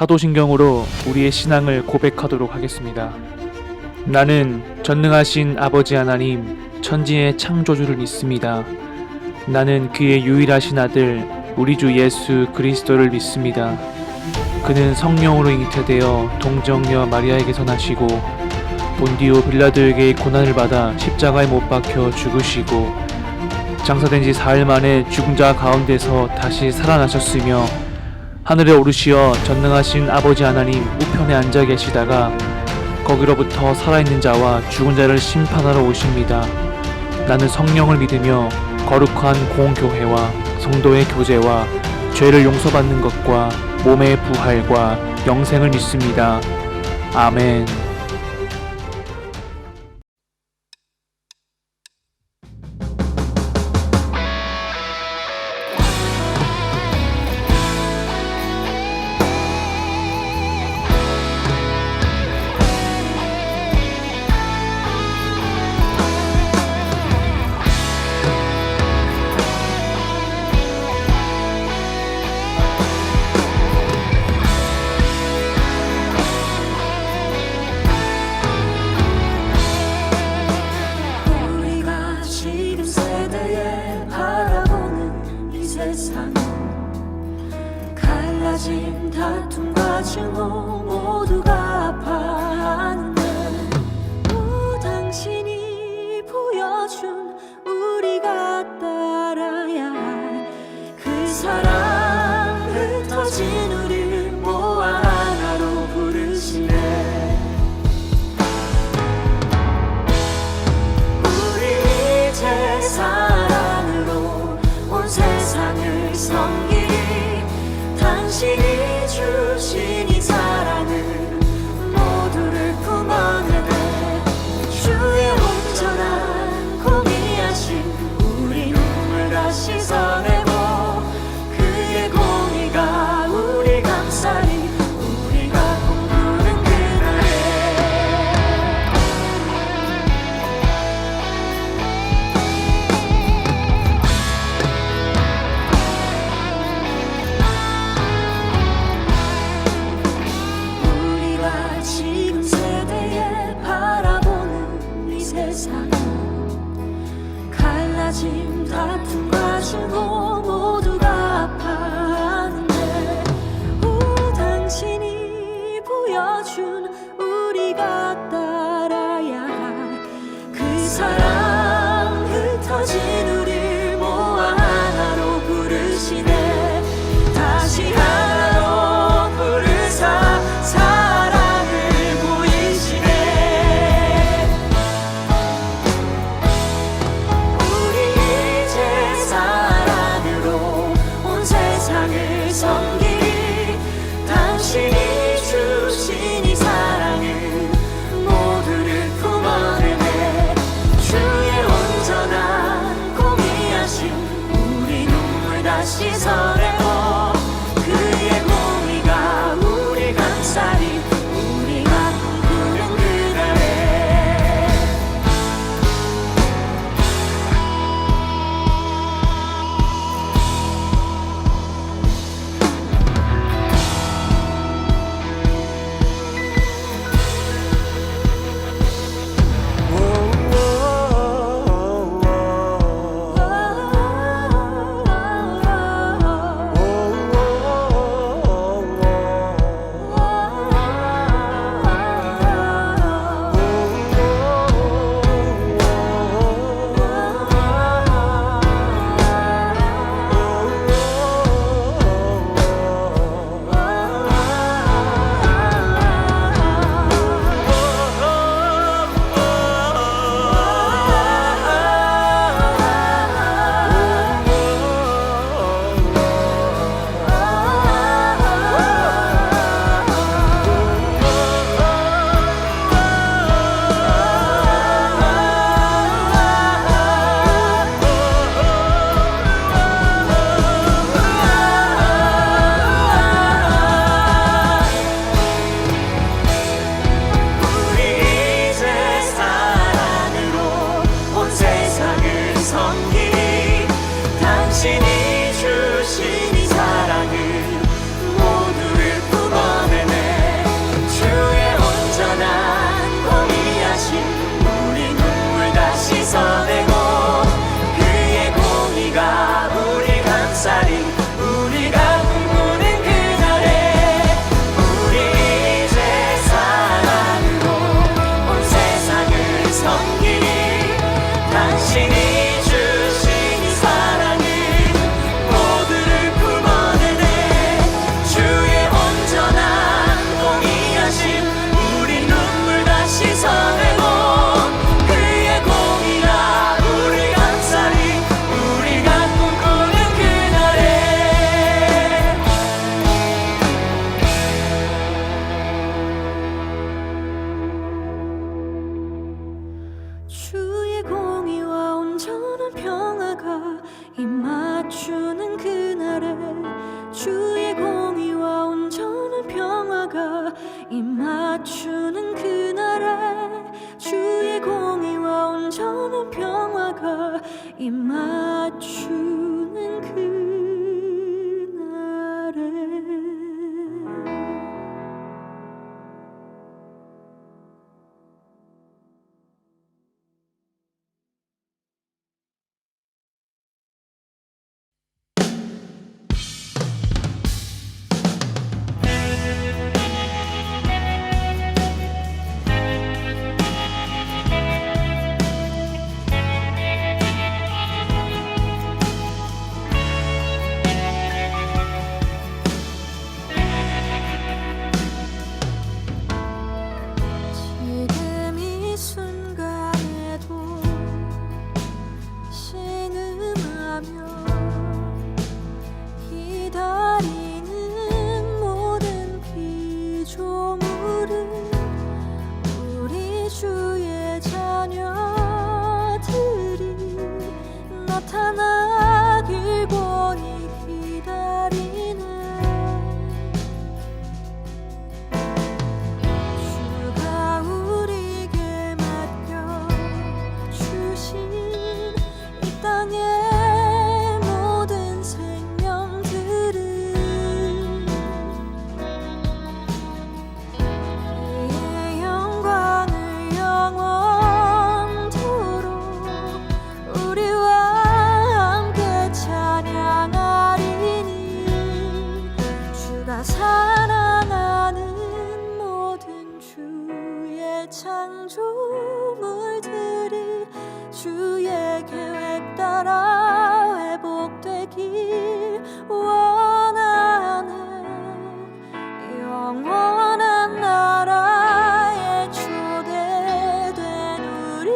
사도신경으로 우리의 신앙을 고백하도록 하겠습니다. 나는 전능하신 아버지 하나님, 천지의 창조주를 믿습니다. 나는 그의 유일하신 아들, 우리 주 예수 그리스도를 믿습니다. 그는 성령으로 잉태되어 동정녀 마리아에게서 나시고 본디오 빌라도에게 고난을 받아 십자가에 못 박혀 죽으시고 장사된 지 4일 만에 죽은 자 가운데서 다시 살아나셨으며 하늘에 오르시어 전능하신 아버지 하나님 우편에 앉아 계시다가 거기로부터 살아있는 자와 죽은 자를 심판하러 오십니다. 나는 성령을 믿으며 거룩한 공교회와 성도의 교제와 죄를 용서받는 것과 몸의 부활과 영생을 믿습니다. 아멘. 갈라짐, 다툼과 증오 모두가 아파하는데 당신이 보여준 우리가 따라야 할 그 사랑, 흩어진 우리를 모아 하나로 부르시네. 우리 이제 사랑으로 온 세상을 섬기리. 당신이 주신 이 사랑을 모두를 품어내네. 주의 온전한 공의하신 우리 눈물 다 씻어내고 그의 공의가 우리 감싸리. 우리가 꿈꾸는 그날에 지금 세대에 바라보는 이 세상, 갈라짐, 다툼과 증오 모두가 아파하는데 당신이 보여준 우리가 따라야 할 그 사랑, 흩어진 우릴 모아 하나로 부르시네. 다시 하나로 부르사 섬기리. 당신이 주신 이 사랑을 모두를 품어내네. 주의 온전한 공의하심 우리 눈물 다 씻어내고 그의 공의가 우리 감싸리. 우리가 꿈꾸는 그날에 감싸리 우리가 꿈꾸는 그날에 우리 이제 사랑으로 온 세상을 섬기니 당신이 주신 이 사랑을 모두를 품어내네 주의 온전한 공의하심 우리 눈물 다시 서내고 그의 공의가 우리 감싸리 우리가 꿈꾸는 그날에 주의 공의와 온전한 평화가 임맞추는 그날에 주의 공의와 온전한 평화가 임맞추는 그날에 주의 공의와 온전한 평화가 임맞추는 그날에 지금 이 순간에도 신음하며 기다리는 모든 피조물은 우리 주의 자녀들이 나타나길 권히 기다리네 주가 우리에게 맡겨주신 이 땅의 모든 생명들은 그의 영광을 영원토록 우리와 함께 찬양하리니 주가 사랑하는 모든 주의 창조물들이 주의 계획 따라 회복되길 원하네 영원한 나라에 초대된 우리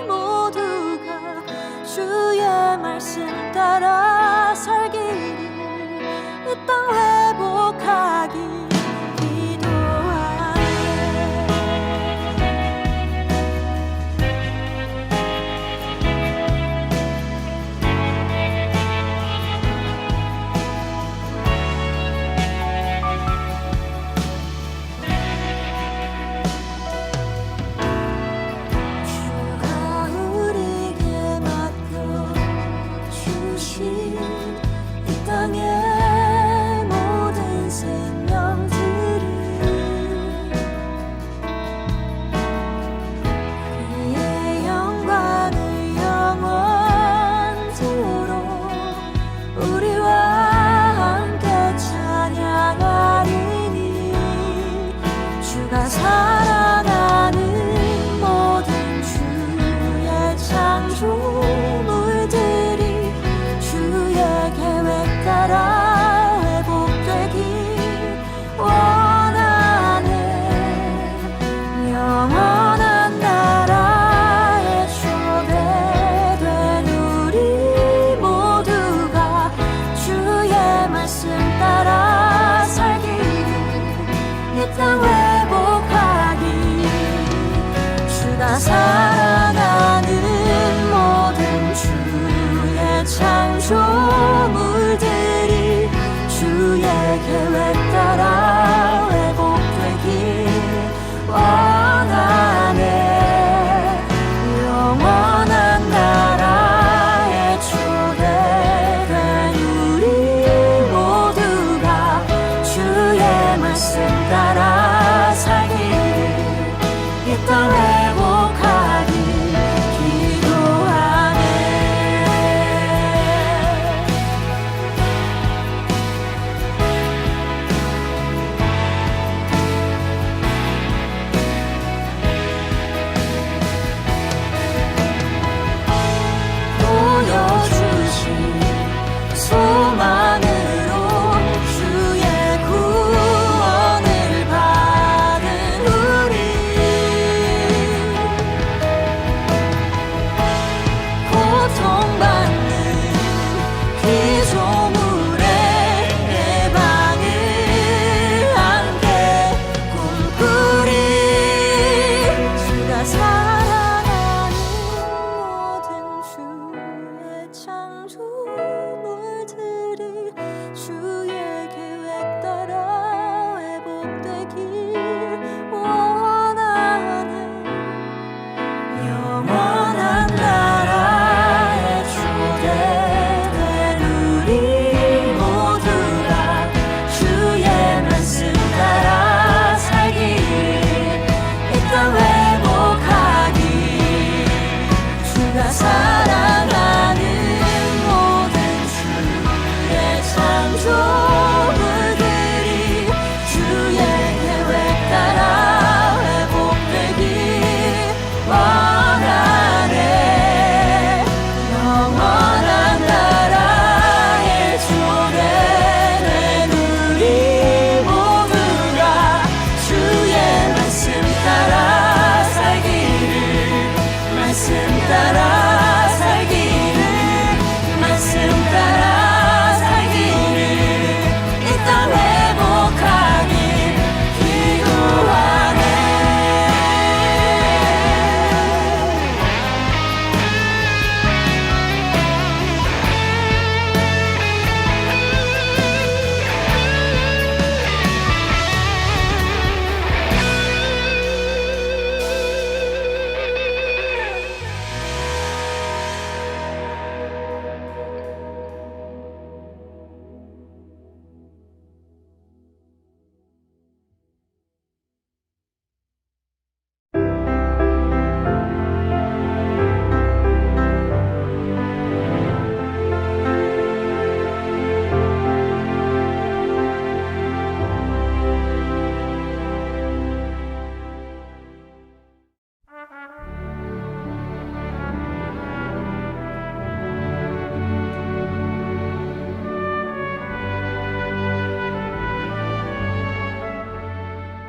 모두가 주의 말씀 따라 살기를 이 땅 회복하기 기도하네 주가 우리에게 맡겨주신 이 땅의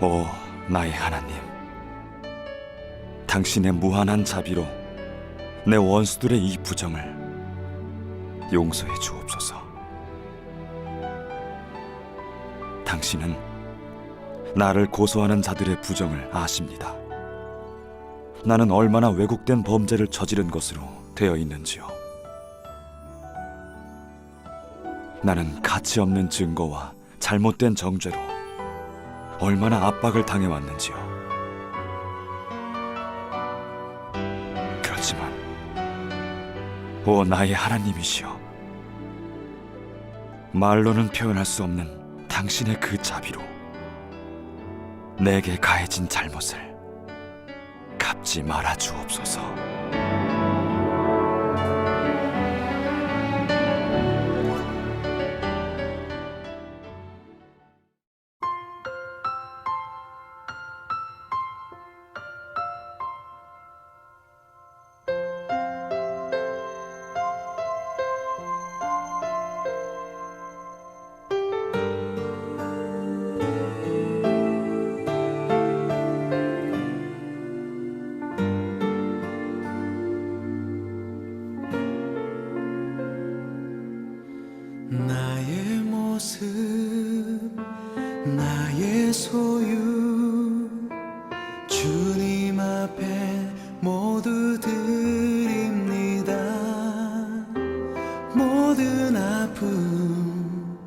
오 나의 하나님, 당신의 무한한 자비로 내 원수들의 이 부정을 용서해 주옵소서. 당신은 나를 고소하는 자들의 부정을 아십니다. 나는 얼마나 왜곡된 범죄를 저지른 것으로 되어 있는지요. 나는 가치 없는 증거와 잘못된 정죄로 얼마나 압박을 당해왔는지요. 그렇지만 오 나의 하나님이시여, 말로는 표현할 수 없는 당신의 그 자비로 내게 가해진 잘못을 갚지 말아 주옵소서. 나의 모습, 나의 소유, 주님 앞에 모두 드립니다. 모든 아픔,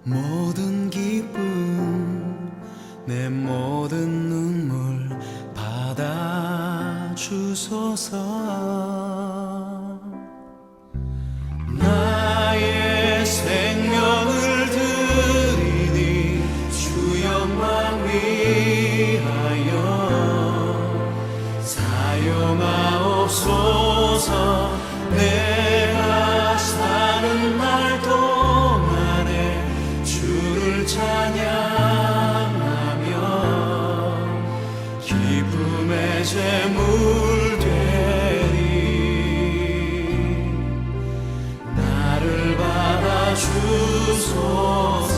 모든 기쁨, 내 모든 눈물 받아 주소서. 나의 생명을 드리니 주 영광 위하여 사용하옵소서. 내가 사는 날 동안에 주를 찬양하며 기쁨의 제물 되리. 나를 받아 주소서.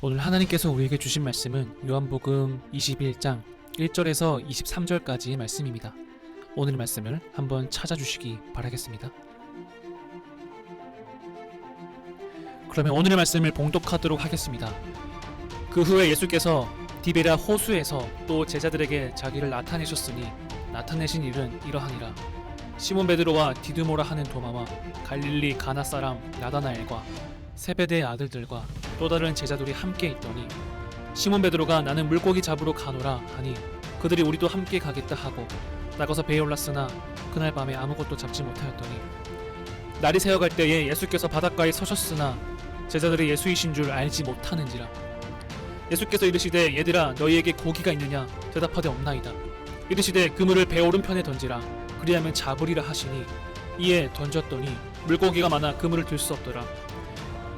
오늘 하나님께서 우리에게 주신 말씀은 요한복음 21장 1절에서 23절까지의 말씀입니다. 오늘 말씀을 한번 찾아주시기 바라겠습니다. 그러면 오늘의 말씀을 봉독하도록 하겠습니다. 그 후에 예수께서 디베랴 호수에서 또 제자들에게 자기를 나타내셨으니 나타내신 일은 이러하니라. 시몬 베드로와 디두모라 하는 도마와 갈릴리 가나 사람 나다나엘과 세베대의 아들들과 또 다른 제자들이 함께 있더니 시몬 베드로가 나는 물고기 잡으러 가노라 하니 그들이 우리도 함께 가겠다 하고 나가서 배에 올랐으나 그날 밤에 아무것도 잡지 못하였더니 날이 새어갈 때에 예수께서 바닷가에 서셨으나 제자들이 예수이신 줄 알지 못하는지라. 예수께서 이르시되 얘들아 너희에게 고기가 있느냐 대답하되 없나이다. 이르시되 그물을 배 오른편에 던지라 그리하면 잡으리라 하시니 이에 던졌더니 물고기가 많아 그물을 들 수 없더라.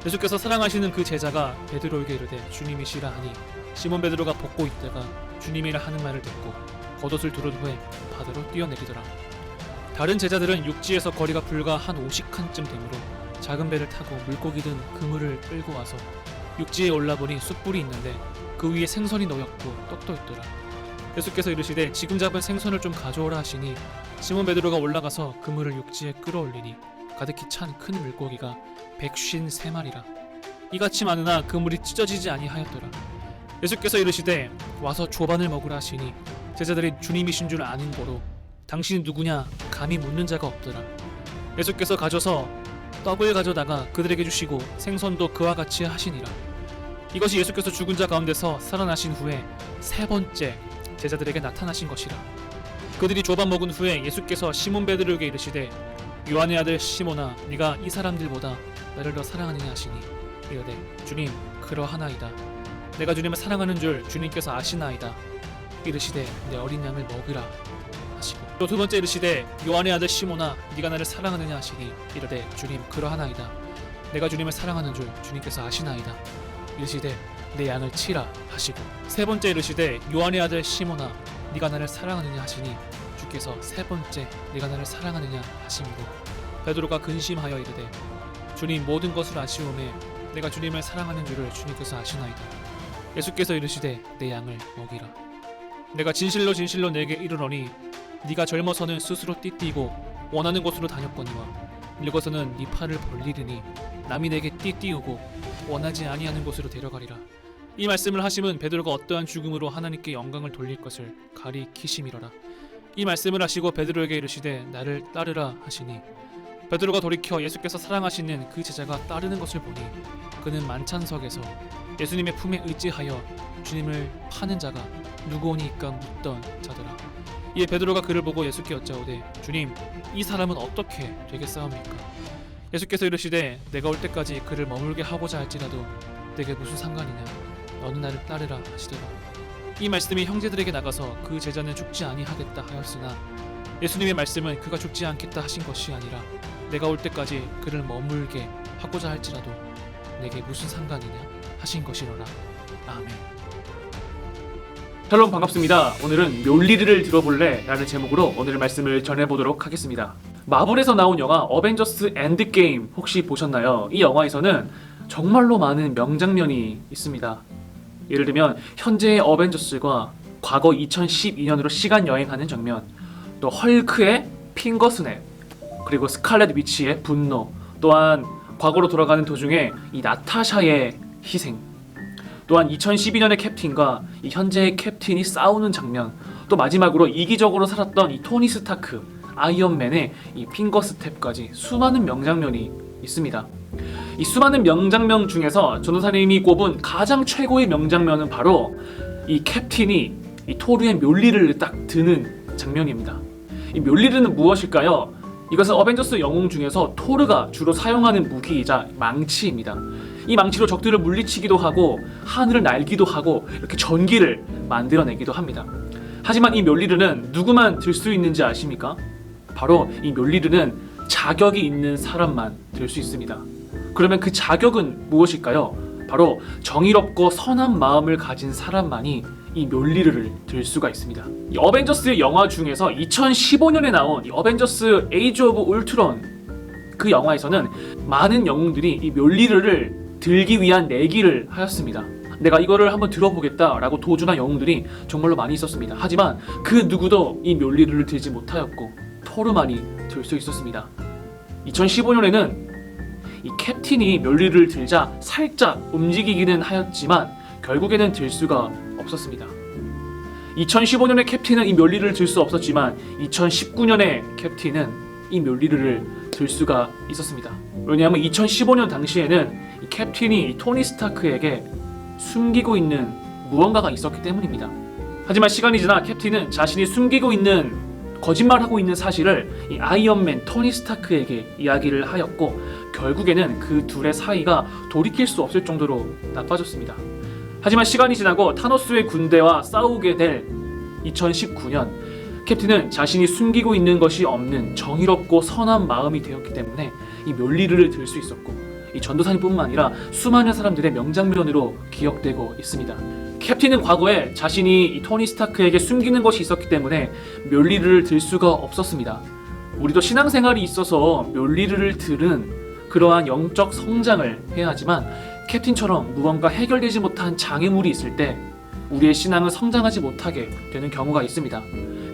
예수께서 사랑하시는 그 제자가 베드로에게 이르되 주님이시라 하니 시몬 베드로가 벗고 있다가 주님이라 하는 말을 듣고 겉옷을 두른 후에 바다로 뛰어내리더라. 다른 제자들은 육지에서 거리가 불과 한 50칸쯤 되므로 작은 배를 타고 물고기 든 그물을 끌고 와서 육지에 올라보니 숯불이 있는데 그 위에 생선이 놓였고 떡도 있더라. 예수께서 이르시되 지금 잡은 생선을 좀 가져오라 하시니 시몬 베드로가 올라가서 그물을 육지에 끌어올리니 가득히 찬 큰 물고기가 153마리라. 이같이 많으나 그물이 찢어지지 아니하였더라. 예수께서 이르시되 와서 조반을 먹으라 하시니 제자들이 주님이신 줄 아는 고로 당신이 누구냐 감히 묻는 자가 없더라. 예수께서 가져서 떡을 가져다가 그들에게 주시고 생선도 그와 같이 하시니라. 이것이 예수께서 죽은 자 가운데서 살아나신 후에 세 번째 제자들에게 나타나신 것이라. 그들이 조반 먹은 후에 예수께서 시몬 베드로에게 이르시되 요한의 아들 시몬아 네가 이 사람들보다 나를 더 사랑하느냐 하시니 이르되 주님 그러하나이다. 내가 주님을 사랑하는 줄 주님께서 아시나이다. 이르시되 내 어린 양을 먹으라 하시고 또 두 번째 이르시되 요한의 아들 시몬아 네가 나를 사랑하느냐 하시니 이르되 주님 그러하나이다. 내가 주님을 사랑하는 줄 주님께서 아시나이다. 이르시되 내 양을 치라 하시고 세 번째 이르시되 요한의 아들 시몬아 네가 나를 사랑하느냐 하시니 예수께서 세 번째 네가 나를 사랑하느냐 하심이로 베드로가 근심하여 이르되 주님 모든 것을 아시오매 내가 주님을 사랑하는 줄을 주님께서 아시나이다. 예수께서 이르시되 내 양을 먹이라. 내가 진실로 진실로 내게 이르노니 네가 젊어서는 스스로 띠띠고 원하는 곳으로 다녔거니와 늙어서는 네 팔을 벌리리니 남이 내게 띠띠우고 원하지 아니하는 곳으로 데려가리라. 이 말씀을 하심은 베드로가 어떠한 죽음으로 하나님께 영광을 돌릴 것을 가리키심이로라. 이 말씀을 하시고 베드로에게 이르시되 나를 따르라 하시니 베드로가 돌이켜 예수께서 사랑하시는 그 제자가 따르는 것을 보니 그는 만찬석에서 예수님의 품에 의지하여 주님을 파는 자가 누구오니까 묻던 자더라. 이에 베드로가 그를 보고 예수께 여짜오되 주님 이 사람은 어떻게 되겠사옵니까? 예수께서 이르시되 내가 올 때까지 그를 머물게 하고자 할지라도 내게 무슨 상관이냐 너는 나를 따르라 하시더라. 이 말씀이 형제들에게 나가서 그 제자는 죽지 아니하겠다 하였으나 예수님의 말씀은 그가 죽지 않겠다 하신 것이 아니라 내가 올 때까지 그를 머물게 하고자 할지라도 내게 무슨 상관이냐 하신 것이로라. 아멘. 샬롬 반갑습니다. 오늘은 묘리를 들어볼래? 라는 제목으로 오늘 말씀을 전해보도록 하겠습니다. 마블에서 나온 영화 어벤져스 엔드게임 혹시 보셨나요? 이 영화에서는 정말로 많은 명장면이 있습니다. 예를 들면 현재의 어벤져스가 과거 2012년으로 시간 여행하는 장면, 또 헐크의 핑거스냅, 그리고 스칼렛 위치의 분노, 또한 과거로 돌아가는 도중에 이 나타샤의 희생, 또한 2012년의 캡틴과 이 현재의 캡틴이 싸우는 장면, 또 마지막으로 이기적으로 살았던 이 토니 스타크, 아이언맨의 이 핑거스텝까지 수많은 명장면이 있습니다. 이 수많은 명장면 중에서 전도사님이 꼽은 가장 최고의 명장면은 바로 이 캡틴이 이 토르의 묘리를 딱 드는 장면입니다. 이 묘리는 무엇일까요? 이것은 어벤져스 영웅 중에서 토르가 주로 사용하는 무기이자 망치입니다. 이 망치로 적들을 물리치기도 하고 하늘을 날기도 하고 이렇게 전기를 만들어내기도 합니다. 하지만 이 묘리르는 누구만 들 수 있는지 아십니까? 바로 이 묘리르는 자격이 있는 사람만 들 수 있습니다. 그러면 그 자격은 무엇일까요? 바로 정의롭고 선한 마음을 가진 사람만이 이 묘리르를 들 수가 있습니다. 이 어벤져스 영화 중에서 2015년에 나온 이 어벤져스 에이지 오브 울트론 그 영화에서는 많은 영웅들이 이 묘리르를 들기 위한 내기를 하였습니다. 내가 이거를 한번 들어보겠다라고 도전한 영웅들이 정말로 많이 있었습니다. 하지만 그 누구도 이 묘리르를 들지 못하였고 토르만이 들 수 있었습니다. 2015년에는 이 캡틴이 묘리를 들자 살짝 움직이기는 하였지만 결국에는 들 수가 없었습니다. 2015년의 캡틴은 이 묘리를 들 수 없었지만 2019년의 캡틴은 이 묘리를 들 수가 있었습니다. 왜냐하면 2015년 당시에는 이 캡틴이 이 토니 스타크에게 숨기고 있는 무언가가 있었기 때문입니다. 하지만 시간이 지나 캡틴은 자신이 숨기고 있는 거짓말하고 있는 사실을 이 아이언맨 토니 스타크에게 이야기를 하였고 결국에는 그 둘의 사이가 돌이킬 수 없을 정도로 나빠졌습니다. 하지만 시간이 지나고 타노스의 군대와 싸우게 될 2019년 캡틴은 자신이 숨기고 있는 것이 없는 정의롭고 선한 마음이 되었기 때문에 이 묘리르를 들 수 있었고 이 전도사님뿐만 아니라 수많은 사람들의 명장면으로 기억되고 있습니다. 캡틴은 과거에 자신이 이 토니 스타크에게 숨기는 것이 있었기 때문에 묘리르를 들 수가 없었습니다. 우리도 신앙생활이 있어서 묘리르를 들은 그러한 영적 성장을 해야 하지만 캡틴처럼 무언가 해결되지 못한 장애물이 있을 때 우리의 신앙은 성장하지 못하게 되는 경우가 있습니다.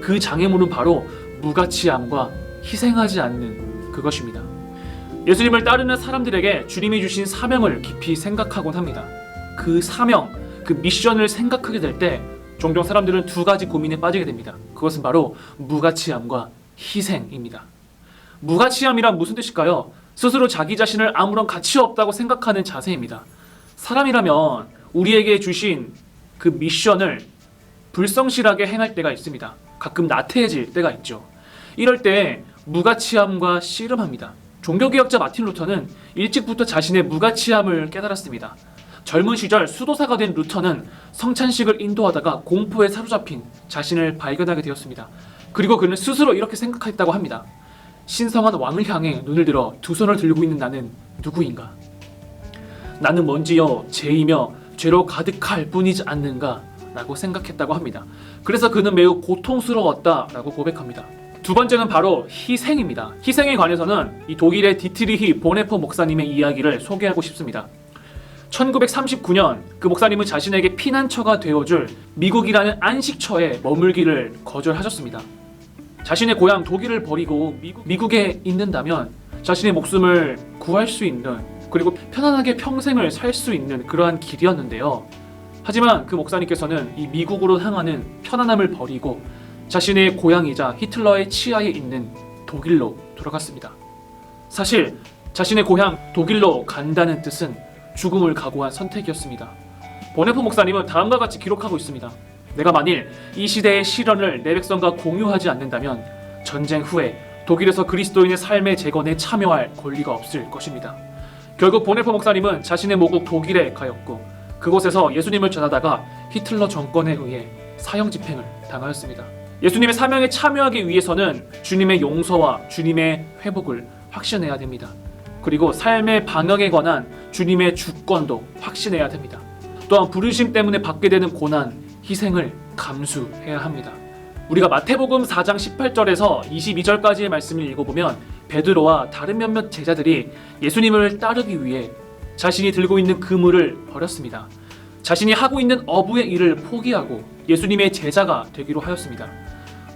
그 장애물은 바로 무가치함과 희생하지 않는 그것입니다. 예수님을 따르는 사람들에게 주님이 주신 사명을 깊이 생각하곤 합니다. 그 사명, 그 미션을 생각하게 될 때 종종 사람들은 두 가지 고민에 빠지게 됩니다. 그것은 바로 무가치함과 희생입니다. 무가치함이란 무슨 뜻일까요? 스스로 자기 자신을 아무런 가치 없다고 생각하는 자세입니다. 사람이라면 우리에게 주신 그 미션을 불성실하게 행할 때가 있습니다. 가끔 나태해질 때가 있죠. 이럴 때 무가치함과 씨름합니다. 종교개혁자 마틴 루터는 일찍부터 자신의 무가치함을 깨달았습니다. 젊은 시절 수도사가 된 루터는 성찬식을 인도하다가 공포에 사로잡힌 자신을 발견하게 되었습니다. 그리고 그는 스스로 이렇게 생각했다고 합니다. 신성한 왕을 향해 눈을 들어 두 손을 들고 있는 나는 누구인가? 나는 먼지여 죄이며 죄로 가득할 뿐이지 않는가? 라고 생각했다고 합니다. 그래서 그는 매우 고통스러웠다라고 고백합니다. 두 번째는 바로 희생입니다. 희생에 관해서는 이 독일의 디트리히 보네퍼 목사님의 이야기를 소개하고 싶습니다. 1939년 그 목사님은 자신에게 피난처가 되어줄 미국이라는 안식처에 머물기를 거절하셨습니다. 자신의 고향 독일을 버리고 미국에 있는다면 자신의 목숨을 구할 수 있는, 그리고 편안하게 평생을 살 수 있는 그러한 길이었는데요. 하지만 그 목사님께서는 이 미국으로 향하는 편안함을 버리고 자신의 고향이자 히틀러의 치하에 있는 독일로 돌아갔습니다. 사실 자신의 고향 독일로 간다는 뜻은 죽음을 각오한 선택이었습니다. 보네퍼 목사님은 다음과 같이 기록하고 있습니다. 내가 만일 이 시대의 시련을 내 백성과 공유하지 않는다면 전쟁 후에 독일에서 그리스도인의 삶의 재건에 참여할 권리가 없을 것입니다. 결국 보네퍼 목사님은 자신의 모국 독일에 가였고 그곳에서 예수님을 전하다가 히틀러 정권에 의해 사형 집행을 당하였습니다. 예수님의 사명에 참여하기 위해서는 주님의 용서와 주님의 회복을 확신해야 됩니다. 그리고 삶의 방향에 관한 주님의 주권도 확신해야 됩니다. 또한 부르심 때문에 받게 되는 고난, 희생을 감수해야 합니다. 우리가 마태복음 4장 18절에서 22절까지의 말씀을 읽어보면 베드로와 다른 몇몇 제자들이 예수님을 따르기 위해 자신이 들고 있는 그물을 버렸습니다. 자신이 하고 있는 어부의 일을 포기하고 예수님의 제자가 되기로 하였습니다.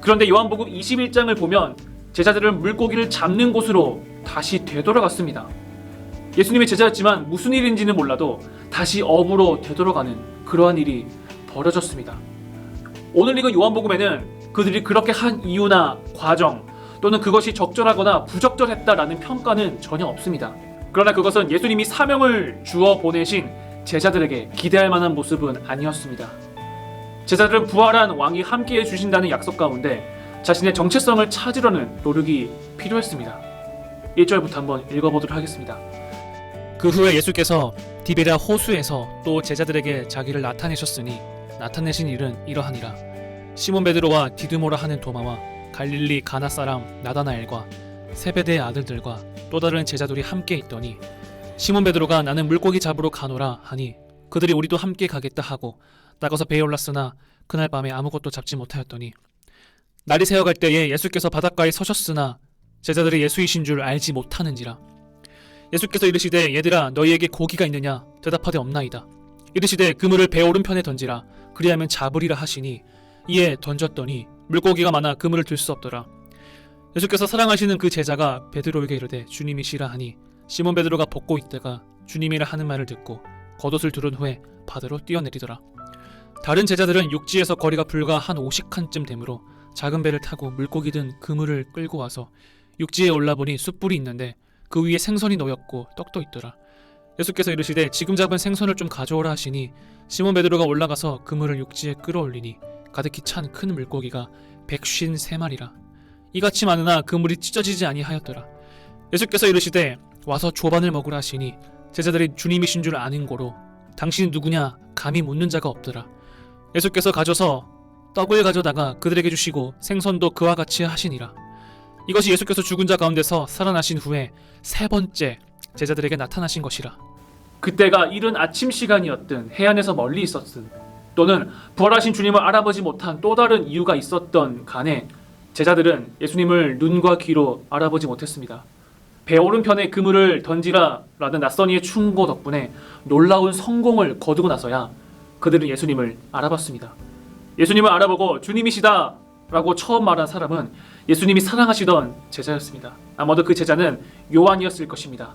그런데 요한복음 21장을 보면 제자들은 물고기를 잡는 곳으로 다시 되돌아갔습니다. 예수님의 제자였지만 무슨 일인지는 몰라도 다시 어부로 되돌아가는 그러한 일이 벌어졌습니다. 오늘 읽은 요한복음에는 그들이 그렇게 한 이유나 과정 또는 그것이 적절하거나 부적절했다라는 평가는 전혀 없습니다. 그러나 그것은 예수님이 사명을 주어 보내신 제자들에게 기대할 만한 모습은 아니었습니다. 제자들은 부활한 왕이 함께해 주신다는 약속 가운데 자신의 정체성을 찾으려는 노력이 필요했습니다. 1절부터 한번 읽어보도록 하겠습니다. 그 후에 예수께서 디베랴 호수에서 또 제자들에게 자기를 나타내셨으니 나타내신 일은 이러하니라. 시몬 베드로와 디드모라 하는 도마와 갈릴리 가나 사람 나다나엘과 세베대의 아들들과 또 다른 제자들이 함께 있더니 시몬 베드로가 나는 물고기 잡으러 가노라 하니 그들이 우리도 함께 가겠다 하고 나가서 배에 올랐으나 그날 밤에 아무것도 잡지 못하였더니 날이 새어갈 때에 예수께서 바닷가에 서셨으나 제자들이 예수이신 줄 알지 못하는지라. 예수께서 이르시되 얘들아 너희에게 고기가 있느냐 대답하되 없나이다. 이르시되 그물을 배 오른편에 던지라 그리하면 잡으리라 하시니 이에 던졌더니 물고기가 많아 그물을 들 수 없더라. 예수께서 사랑하시는 그 제자가 베드로에게 이르되 주님이시라 하니 시몬 베드로가 벗고 있다가 주님이라 하는 말을 듣고 겉옷을 두른 후에 바다로 뛰어내리더라. 다른 제자들은 육지에서 거리가 불과 한 50칸쯤 되므로 작은 배를 타고 물고기 든 그물을 끌고 와서 육지에 올라보니 숯불이 있는데 그 위에 생선이 놓였고 떡도 있더라. 예수께서 이르시되 지금 잡은 생선을 좀 가져오라 하시니 시몬 베드로가 올라가서 그물을 육지에 끌어올리니 가득히 찬 큰 물고기가 153마리라. 이같이 많으나 그물이 찢어지지 아니하였더라. 예수께서 이르시되 와서 조반을 먹으라 하시니 제자들이 주님이신 줄 아는 고로 당신이 누구냐 감히 묻는 자가 없더라. 예수께서 가져서 떡을 가져다가 그들에게 주시고 생선도 그와 같이 하시니라. 이것이 예수께서 죽은 자 가운데서 살아나신 후에 세 번째 제자들에게 나타나신 것이라. 그때가 이른 아침 시간이었든 해안에서 멀리 있었든 또는 부활하신 주님을 알아보지 못한 또 다른 이유가 있었던 간에 제자들은 예수님을 눈과 귀로 알아보지 못했습니다. 배 오른편에 그물을 던지라 라는 낯선 이의 충고 덕분에 놀라운 성공을 거두고 나서야 그들은 예수님을 알아봤습니다. 예수님을 알아보고 주님이시다 라고 처음 말한 사람은 예수님이 사랑하시던 제자였습니다. 아마도 그 제자는 요한이었을 것입니다.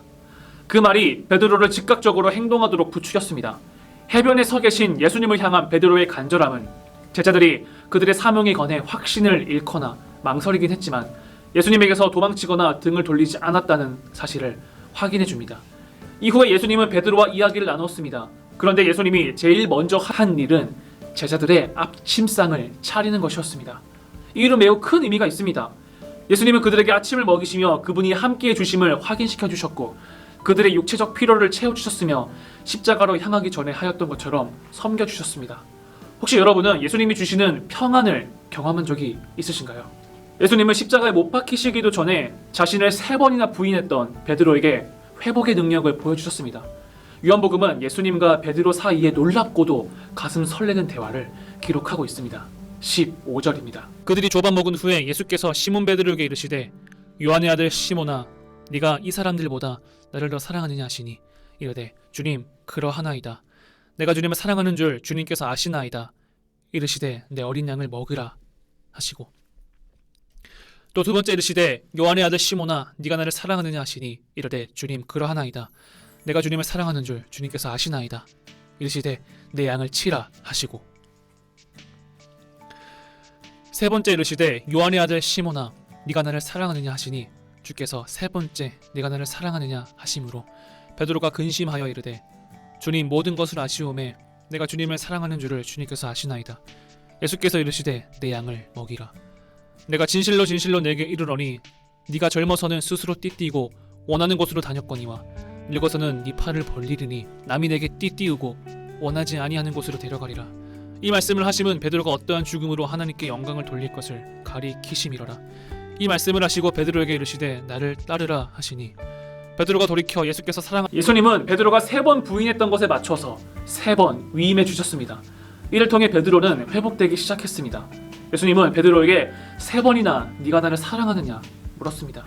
그 말이 베드로를 즉각적으로 행동하도록 부추겼습니다. 해변에 서 계신 예수님을 향한 베드로의 간절함은 제자들이 그들의 사명에 관해 확신을 잃거나 망설이긴 했지만 예수님에게서 도망치거나 등을 돌리지 않았다는 사실을 확인해 줍니다. 이후에 예수님은 베드로와 이야기를 나눴습니다. 그런데 예수님이 제일 먼저 한 일은 제자들의 아침상을 차리는 것이었습니다. 이 일은 매우 큰 의미가 있습니다. 예수님은 그들에게 아침을 먹이시며 그분이 함께해 주심을 확인시켜 주셨고 그들의 육체적 필요를 채워주셨으며 십자가로 향하기 전에 하였던 것처럼 섬겨주셨습니다. 혹시 여러분은 예수님이 주시는 평안을 경험한 적이 있으신가요? 예수님은 십자가에 못 박히시기도 전에 자신을 3번이나 부인했던 베드로에게 회복의 능력을 보여주셨습니다. 요한복음은 예수님과 베드로 사이에 놀랍고도 가슴 설레는 대화를 기록하고 있습니다. 15절입니다. 그들이 조반 먹은 후에 예수께서 시몬 베드로에게 이르시되 요한의 아들 시몬아 네가 이 사람들보다 나를 더 사랑하느냐 하시니 이르되 주님 그러하나이다. 내가 주님을 사랑하는 줄 주님께서 아시나이다. 이르시되 내 어린 양을 먹으라 하시고 또 두 번째 이르시되 요한의 아들 시몬아 네가 나를 사랑하느냐 하시니 이르되 주님 그러하나이다. 내가 주님을 사랑하는 줄 주님께서 아시나이다. 이르시되 내 양을 치라 하시고 세 번째 이르시되 요한의 아들 시몬아 네가 나를 사랑하느냐 하시니 주께서 세 번째 네가 나를 사랑하느냐 하심으로 베드로가 근심하여 이르되 주님 모든 것을 아시오매 내가 주님을 사랑하는 줄을 주님께서 아시나이다. 예수께서 이르시되 내 양을 먹이라. 내가 진실로 진실로 내게 이르러니 네가 젊어서는 스스로 띠띠고 원하는 곳으로 다녔거니와 늙어서는 네 팔을 벌리리니 남이 내게 띠띠우고 원하지 아니하는 곳으로 데려가리라. 이 말씀을 하심은 베드로가 어떠한 죽음으로 하나님께 영광을 돌릴 것을 가리키심이로라. 이 말씀을 하시고 베드로에게 이르시되 나를 따르라 하시니 베드로가 돌이켜 예수께서 예수님은 베드로가 3번 부인했던 것에 맞춰서 3번 위임해 주셨습니다. 이를 통해 베드로는 회복되기 시작했습니다. 예수님은 베드로에게 3번이나 네가 나를 사랑하느냐 물었습니다.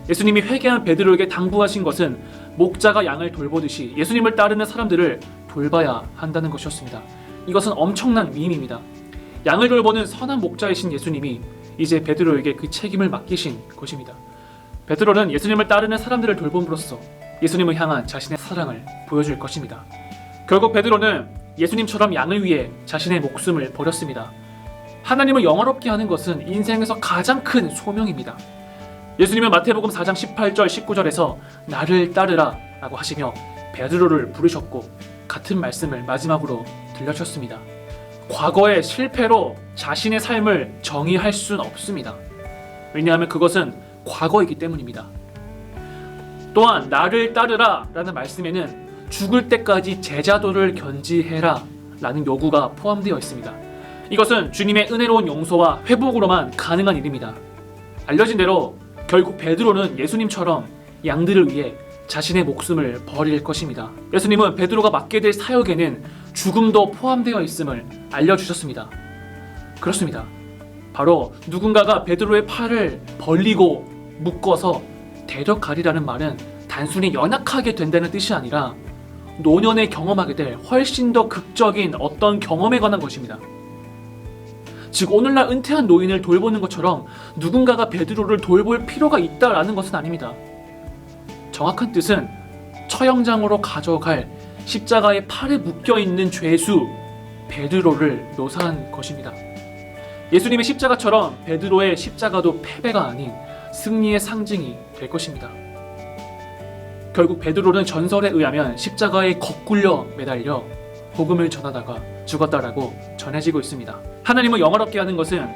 예수님이 회개한 베드로에게 당부하신 것은 목자가 양을 돌보듯이 예수님을 따르는 사람들을 돌봐야 한다는 것이었습니다. 이것은 엄청난 위임입니다. 양을 돌보는 선한 목자이신 예수님이 이제 베드로에게 그 책임을 맡기신 것입니다. 베드로는 예수님을 따르는 사람들을 돌봄으로써 예수님을 향한 자신의 사랑을 보여줄 것입니다. 결국 베드로는 예수님처럼 양을 위해 자신의 목숨을 버렸습니다. 하나님을 영화롭게 하는 것은 인생에서 가장 큰 소명입니다. 예수님은 마태복음 4장 18절 19절에서 나를 따르라 라고 하시며 베드로를 부르셨고 같은 말씀을 마지막으로 들려주셨습니다. 과거의 실패로 자신의 삶을 정의할 수는 없습니다. 왜냐하면 그것은 과거이기 때문입니다. 또한 나를 따르라 라는 말씀에는 죽을 때까지 제자도를 견지해라 라는 요구가 포함되어 있습니다. 이것은 주님의 은혜로운 용서와 회복으로만 가능한 일입니다. 알려진 대로 결국 베드로는 예수님처럼 양들을 위해 자신의 목숨을 버릴 것입니다. 예수님은 베드로가 맡게 될 사역에는 죽음도 포함되어 있음을 알려주셨습니다. 그렇습니다. 바로 누군가가 베드로의 팔을 벌리고 묶어서 데려가리라는 말은 단순히 연약하게 된다는 뜻이 아니라 노년에 경험하게 될 훨씬 더 극적인 어떤 경험에 관한 것입니다. 즉 오늘날 은퇴한 노인을 돌보는 것처럼 누군가가 베드로를 돌볼 필요가 있다라는 것은 아닙니다. 정확한 뜻은 처형장으로 가져갈 십자가의 팔에 묶여있는 죄수 베드로를 묘사한 것입니다. 예수님의 십자가처럼 베드로의 십자가도 패배가 아닌 승리의 상징이 될 것입니다. 결국 베드로는 전설에 의하면 십자가에 거꾸려 매달려 복음을 전하다가 죽었다라고 전해지고 있습니다. 하나님을 영화롭게 하는 것은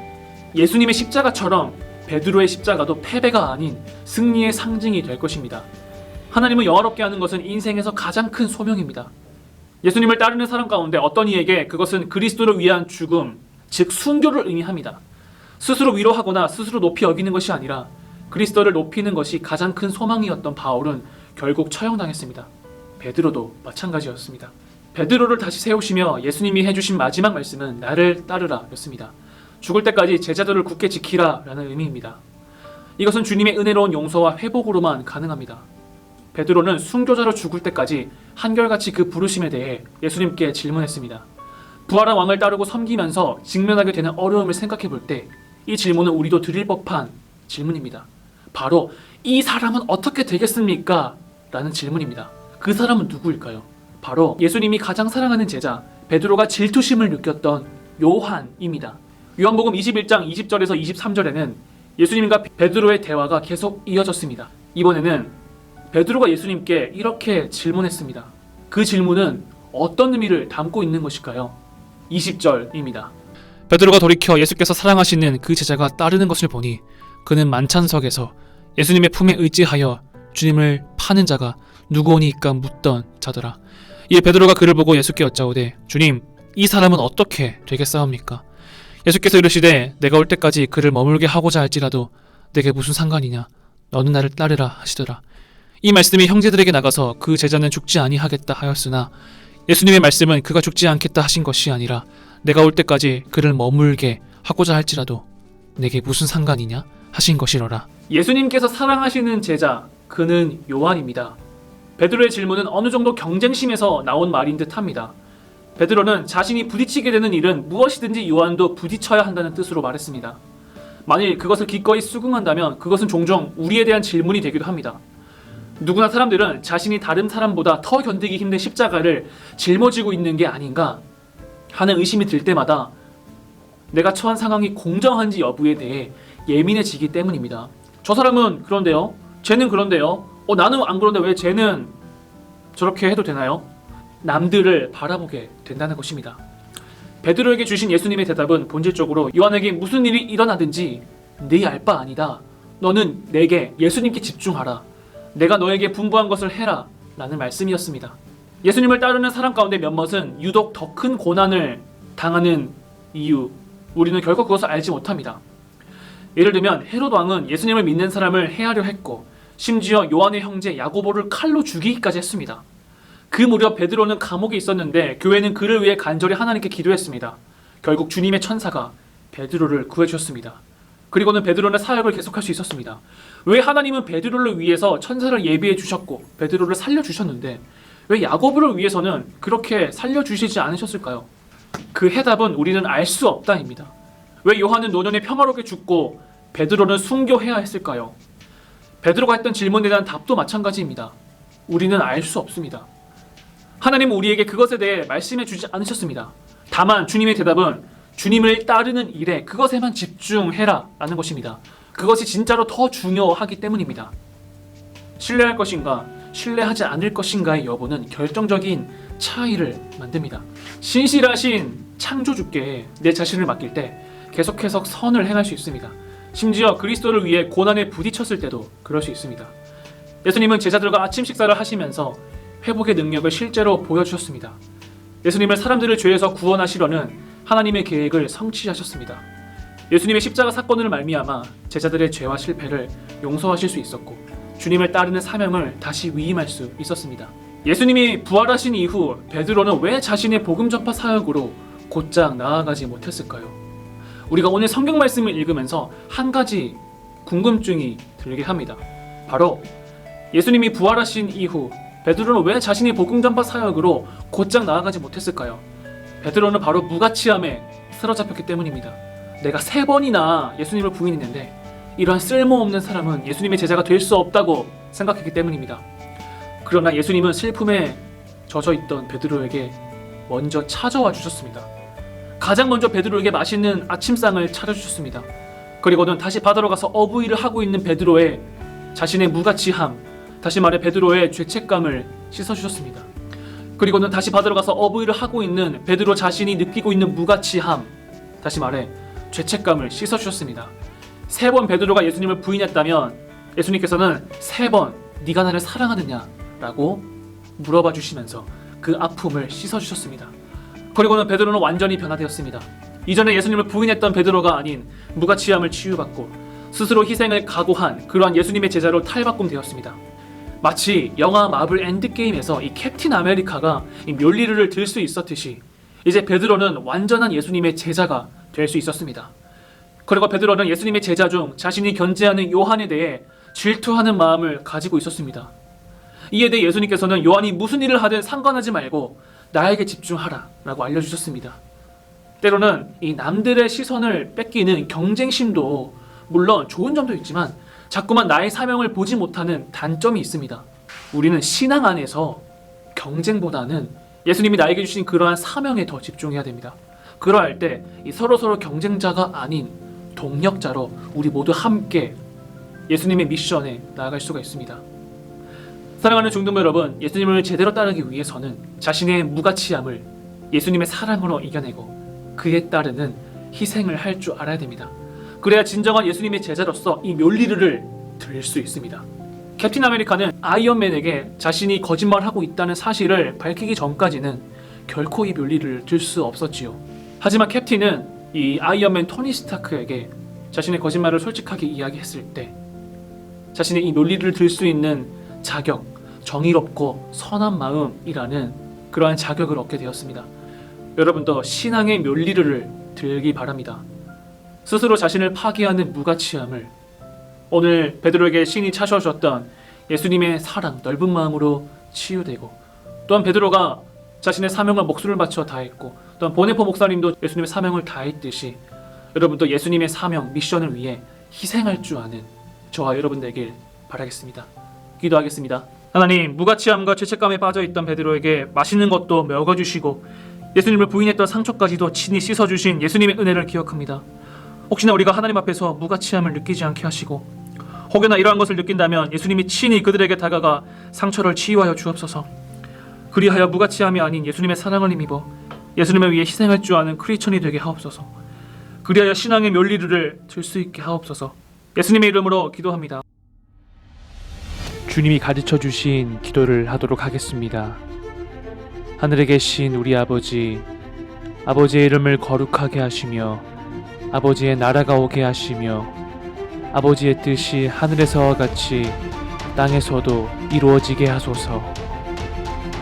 예수님의 십자가처럼 베드로의 십자가도 패배가 아닌 승리의 상징이 될 것입니다. 하나님을 영화롭게 하는 것은 인생에서 가장 큰 소명입니다. 예수님을 따르는 사람 가운데 어떤 이에게 그것은 그리스도를 위한 죽음, 즉 순교를 의미합니다. 스스로 위로하거나 스스로 높이 여기는 것이 아니라 그리스도를 높이는 것이 가장 큰 소망이었던 바울은 결국 처형당했습니다. 베드로도 마찬가지였습니다. 베드로를 다시 세우시며 예수님이 해주신 마지막 말씀은 나를 따르라 였습니다. 죽을 때까지 제자들을 굳게 지키라 라는 의미입니다. 이것은 주님의 은혜로운 용서와 회복으로만 가능합니다. 베드로는 순교자로 죽을 때까지 한결같이 그 부르심에 대해 예수님께 질문했습니다. 부활한 왕을 따르고 섬기면서 직면하게 되는 어려움을 생각해 볼 때 이 질문은 우리도 드릴 법한 질문입니다. 바로 이 사람은 어떻게 되겠습니까? 라는 질문입니다. 그 사람은 누구일까요? 바로 예수님이 가장 사랑하는 제자 베드로가 질투심을 느꼈던 요한입니다. 요한복음 21장 20절에서 23절에는 예수님과 베드로의 대화가 계속 이어졌습니다. 이번에는 베드로가 예수님께 이렇게 질문했습니다. 그 질문은 어떤 의미를 담고 있는 것일까요? 20절입니다. 베드로가 돌이켜 예수께서 사랑하시는 그 제자가 따르는 것을 보니 그는 만찬석에서 예수님의 품에 의지하여 주님을 파는 자가 누구오니까 묻던 자더라. 이에 베드로가 그를 보고 예수께 여짜오되 주님 이 사람은 어떻게 되겠사옵니까? 예수께서 이르시되 내가 올 때까지 그를 머물게 하고자 할지라도 내게 무슨 상관이냐 너는 나를 따르라 하시더라. 이 말씀이 형제들에게 나가서 그 제자는 죽지 아니하겠다 하였으나 예수님의 말씀은 그가 죽지 않겠다 하신 것이 아니라 내가 올 때까지 그를 머물게 하고자 할지라도 내게 무슨 상관이냐 하신 것이로라. 예수님께서 사랑하시는 제자, 그는 요한입니다. 베드로의 질문은 어느 정도 경쟁심에서 나온 말인 듯합니다. 베드로는 자신이 부딪히게 되는 일은 무엇이든지 요한도 부딪혀야 한다는 뜻으로 말했습니다. 만일 그것을 기꺼이 수긍한다면 그것은 종종 우리에 대한 질문이 되기도 합니다. 누구나 사람들은 자신이 다른 사람보다 더 견디기 힘든 십자가를 짊어지고 있는 게 아닌가 하는 의심이 들 때마다 내가 처한 상황이 공정한지 여부에 대해 예민해지기 때문입니다. 저 사람은 그런데요? 쟤는 그런데요? 나는 안 그런데 왜 쟤는 저렇게 해도 되나요? 남들을 바라보게 된다는 것입니다. 베드로에게 주신 예수님의 대답은 본질적으로 요한에게 무슨 일이 일어나든지 네 알 바 아니다. 너는 내게 예수님께 집중하라. 내가 너에게 분부한 것을 해라. 라는 말씀이었습니다. 예수님을 따르는 사람 가운데 몇몇은 유독 더 큰 고난을 당하는 이유, 우리는 결코 그것을 알지 못합니다. 예를 들면 헤롯 왕은 예수님을 믿는 사람을 해하려 했고 심지어 요한의 형제 야고보를 칼로 죽이기까지 했습니다. 그 무렵 베드로는 감옥에 있었는데 교회는 그를 위해 간절히 하나님께 기도했습니다. 결국 주님의 천사가 베드로를 구해주셨습니다. 그리고는 베드로는 사역을 계속할 수 있었습니다. 왜 하나님은 베드로를 위해서 천사를 예비해 주셨고 베드로를 살려주셨는데 왜 야고보를 위해서는 그렇게 살려주시지 않으셨을까요? 그 해답은 우리는 알 수 없다입니다. 왜 요한은 노년에 평화롭게 죽고 베드로는 순교해야 했을까요? 베드로가 했던 질문에 대한 답도 마찬가지입니다. 우리는 알 수 없습니다. 하나님은 우리에게 그것에 대해 말씀해 주지 않으셨습니다. 다만 주님의 대답은 주님을 따르는 일에 그것에만 집중해라 라는 것입니다. 그것이 진짜로 더 중요하기 때문입니다. 신뢰할 것인가 신뢰하지 않을 것인가의 여부는 결정적인 차이를 만듭니다. 신실하신 창조주께 내 자신을 맡길 때 계속해서 선을 행할 수 있습니다. 심지어 그리스도를 위해 고난에 부딪혔을 때도 그럴 수 있습니다. 예수님은 제자들과 아침 식사를 하시면서 회복의 능력을 실제로 보여주셨습니다. 예수님은 사람들을 죄에서 구원하시려는 하나님의 계획을 성취하셨습니다. 예수님의 십자가 사건을 말미암아 제자들의 죄와 실패를 용서하실 수 있었고 주님을 따르는 사명을 다시 위임할 수 있었습니다. 예수님이 부활하신 이후 베드로는 왜 자신의 복음 전파 사역으로 곧장 나아가지 못했을까요? 우리가 오늘 성경 말씀을 읽으면서 한 가지 궁금증이 들게 합니다. 바로 예수님이 부활하신 이후 베드로는 왜 자신의 복음 전파 사역으로 곧장 나아가지 못했을까요? 베드로는 바로 무가치함에 사로잡혔기 때문입니다. 내가 3번이나 예수님을 부인했는데 이러한 쓸모없는 사람은 예수님의 제자가 될 수 없다고 생각했기 때문입니다. 그러나 예수님은 슬픔에 젖어있던 베드로에게 먼저 찾아와 주셨습니다. 가장 먼저 베드로에게 맛있는 아침상을 차려주셨습니다. 그리고는 다시 바다로 가서 어부일을 하고 있는 베드로의 자신의 무가치함, 다시 말해 베드로의 죄책감을 씻어주셨습니다. 그리고는 다시 바다로 가서 어부일을 하고 있는 베드로 자신이 느끼고 있는 무가치함, 다시 말해 죄책감을 씻어주셨습니다. 3번 베드로가 예수님을 부인했다면 예수님께서는 3번 네가 나를 사랑하느냐? 라고 물어봐 주시면서 그 아픔을 씻어주셨습니다. 그리고는 베드로는 완전히 변화되었습니다. 이전에 예수님을 부인했던 베드로가 아닌 무가치함을 치유받고 스스로 희생을 각오한 그러한 예수님의 제자로 탈바꿈되었습니다. 마치 영화 마블 엔드게임에서 이 캡틴 아메리카가 이 묠리르를 들 수 있었듯이 이제 베드로는 완전한 예수님의 제자가 될 수 있었습니다. 그리고 베드로는 예수님의 제자 중 자신이 견제하는 요한에 대해 질투하는 마음을 가지고 있었습니다. 이에 대해 예수님께서는 요한이 무슨 일을 하든 상관하지 말고 나에게 집중하라 라고 알려주셨습니다. 때로는 이 남들의 시선을 뺏기는 경쟁심도 물론 좋은 점도 있지만 자꾸만 나의 사명을 보지 못하는 단점이 있습니다. 우리는 신앙 안에서 경쟁보다는 예수님이 나에게 주신 그러한 사명에 더 집중해야 됩니다. 그러할 때 이 서로 경쟁자가 아닌 동력자로 우리 모두 함께 예수님의 미션에 나아갈 수가 있습니다. 사랑하는 중등 여러분, 예수님을 제대로 따르기 위해서는 자신의 무가치함을 예수님의 사랑으로 이겨내고 그에 따르는 희생을 할 줄 알아야 됩니다. 그래야 진정한 예수님의 제자로서 이 묠리르를 들 수 있습니다. 캡틴 아메리카는 아이언맨에게 자신이 거짓말하고 있다는 사실을 밝히기 전까지는 결코 이 묠리르를 들 수 없었지요. 하지만 캡틴은 이 아이언맨 토니 스타크에게 자신의 거짓말을 솔직하게 이야기했을 때 자신의 이 묠리르를 들 수 있는 자격, 정의롭고 선한 마음이라는 그러한 자격을 얻게 되었습니다. 여러분도 신앙의 묘리를 들기 바랍니다. 스스로 자신을 파괴하는 무가치함을 오늘 베드로에게 신이 차셔주셨던 예수님의 사랑, 넓은 마음으로 치유되고, 또한 베드로가 자신의 사명을 목숨을 바쳐 다했고, 또한 보네포 목사님도 예수님의 사명을 다했듯이 여러분도 예수님의 사명, 미션을 위해 희생할 줄 아는 저와 여러분 되길 바라겠습니다. 기도하겠습니다. 하나님, 무가치함과 죄책감에 빠져있던 베드로에게 맛있는 것도 먹여주시고 예수님을 부인했던 상처까지도 친히 씻어주신 예수님의 은혜를 기억합니다. 혹시나 우리가 하나님 앞에서 무가치함을 느끼지 않게 하시고, 혹여나 이러한 것을 느낀다면 예수님이 친히 그들에게 다가가 상처를 치유하여 주옵소서. 그리하여 무가치함이 아닌 예수님의 사랑을 힘입어 예수님을 위해 희생할 줄 아는 크리스천이 되게 하옵소서. 그리하여 신앙의 멸리를 들 수 있게 하옵소서. 예수님의 이름으로 기도합니다. 주님이 가르쳐 주신 기도를 하도록 하겠습니다. 하늘에 계신 우리 아버지, 아버지의 이름을 거룩하게 하시며 아버지의 나라가 오게 하시며 아버지의 뜻이 하늘에서와 같이 땅에서도 이루어지게 하소서.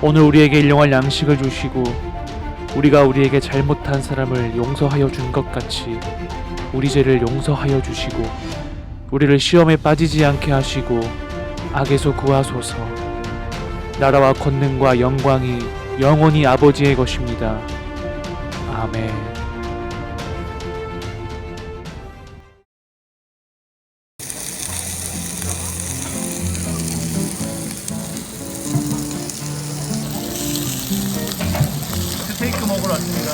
오늘 우리에게 일용할 양식을 주시고 우리가 우리에게 잘못한 사람을 용서하여 준 것 같이 우리 죄를 용서하여 주시고 우리를 시험에 빠지지 않게 하시고 악에서 구하소서. 나라와 권능과 영광이 영원히 아버지의 것입니다. 아멘. 스테이크 먹으러 왔습니다.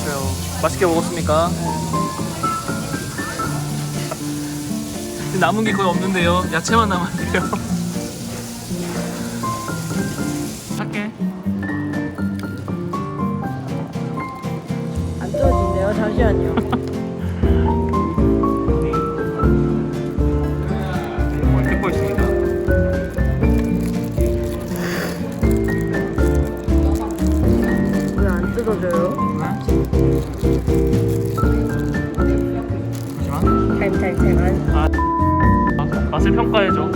그래요. 맛있게 먹었습니까? 남은 게 거의 없는데요. 야채만 남았네요. 할게. 안 떨어진대요. 잠시만요. 찍고 있습니다. 왜 안 뜯어져요? 타임. 맛을 평가해줘.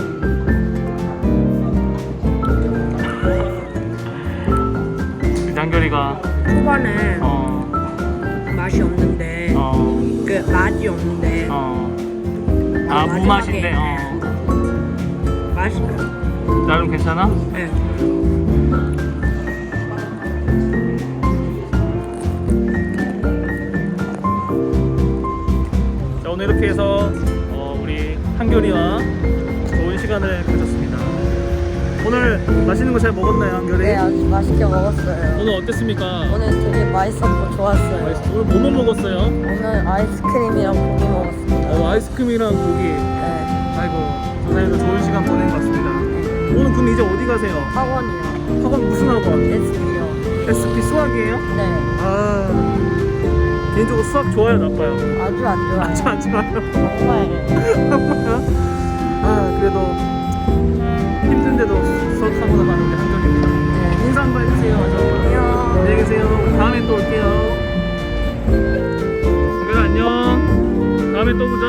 장결이가 초반에 맛이 없는데 그 맛이 없는데 무맛인데 맛이 나름 괜찮아? 네. 자, 오늘 이렇게 해서 우리 한결이와 좋은 시간을 가졌습니다. 오늘 맛있는 거 잘 먹었나요, 한결이? 네, 아주 맛있게 먹었어요. 오늘 어땠습니까? 오늘 되게 맛있었고 좋았어요. 오늘 뭐 먹었어요? 오늘 아이스크림이랑 고기 먹었습니다. 아이스크림이랑 고기. 네. 아이고, 선생님도 좋은 시간 보낸 것 같습니다. 오늘 그럼 이제 어디 가세요? 학원이요. 학원 무슨 학원? SP요. SP 수학이에요? 네. 개인적으로 수학 좋아요, 나빠요? 아주 안 좋아요. 아주 안 좋아요. 정말. 그래도 힘든데도 수학학원을 가는데 한정입니다. 네. 인사 한번 해주세요. 안녕. 안녕히 계세요. 다음에 또 올게요. 그래, 안녕. 다음에 또 보자.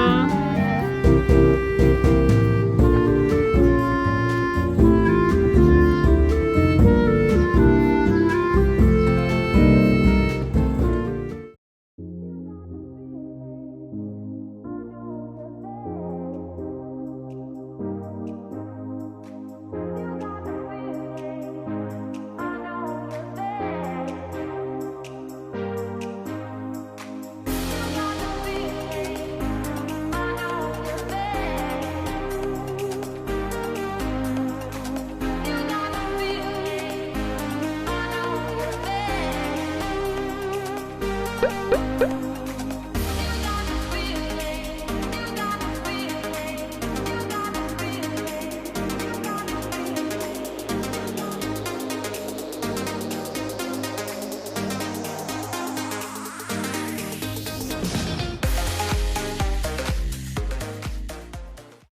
I know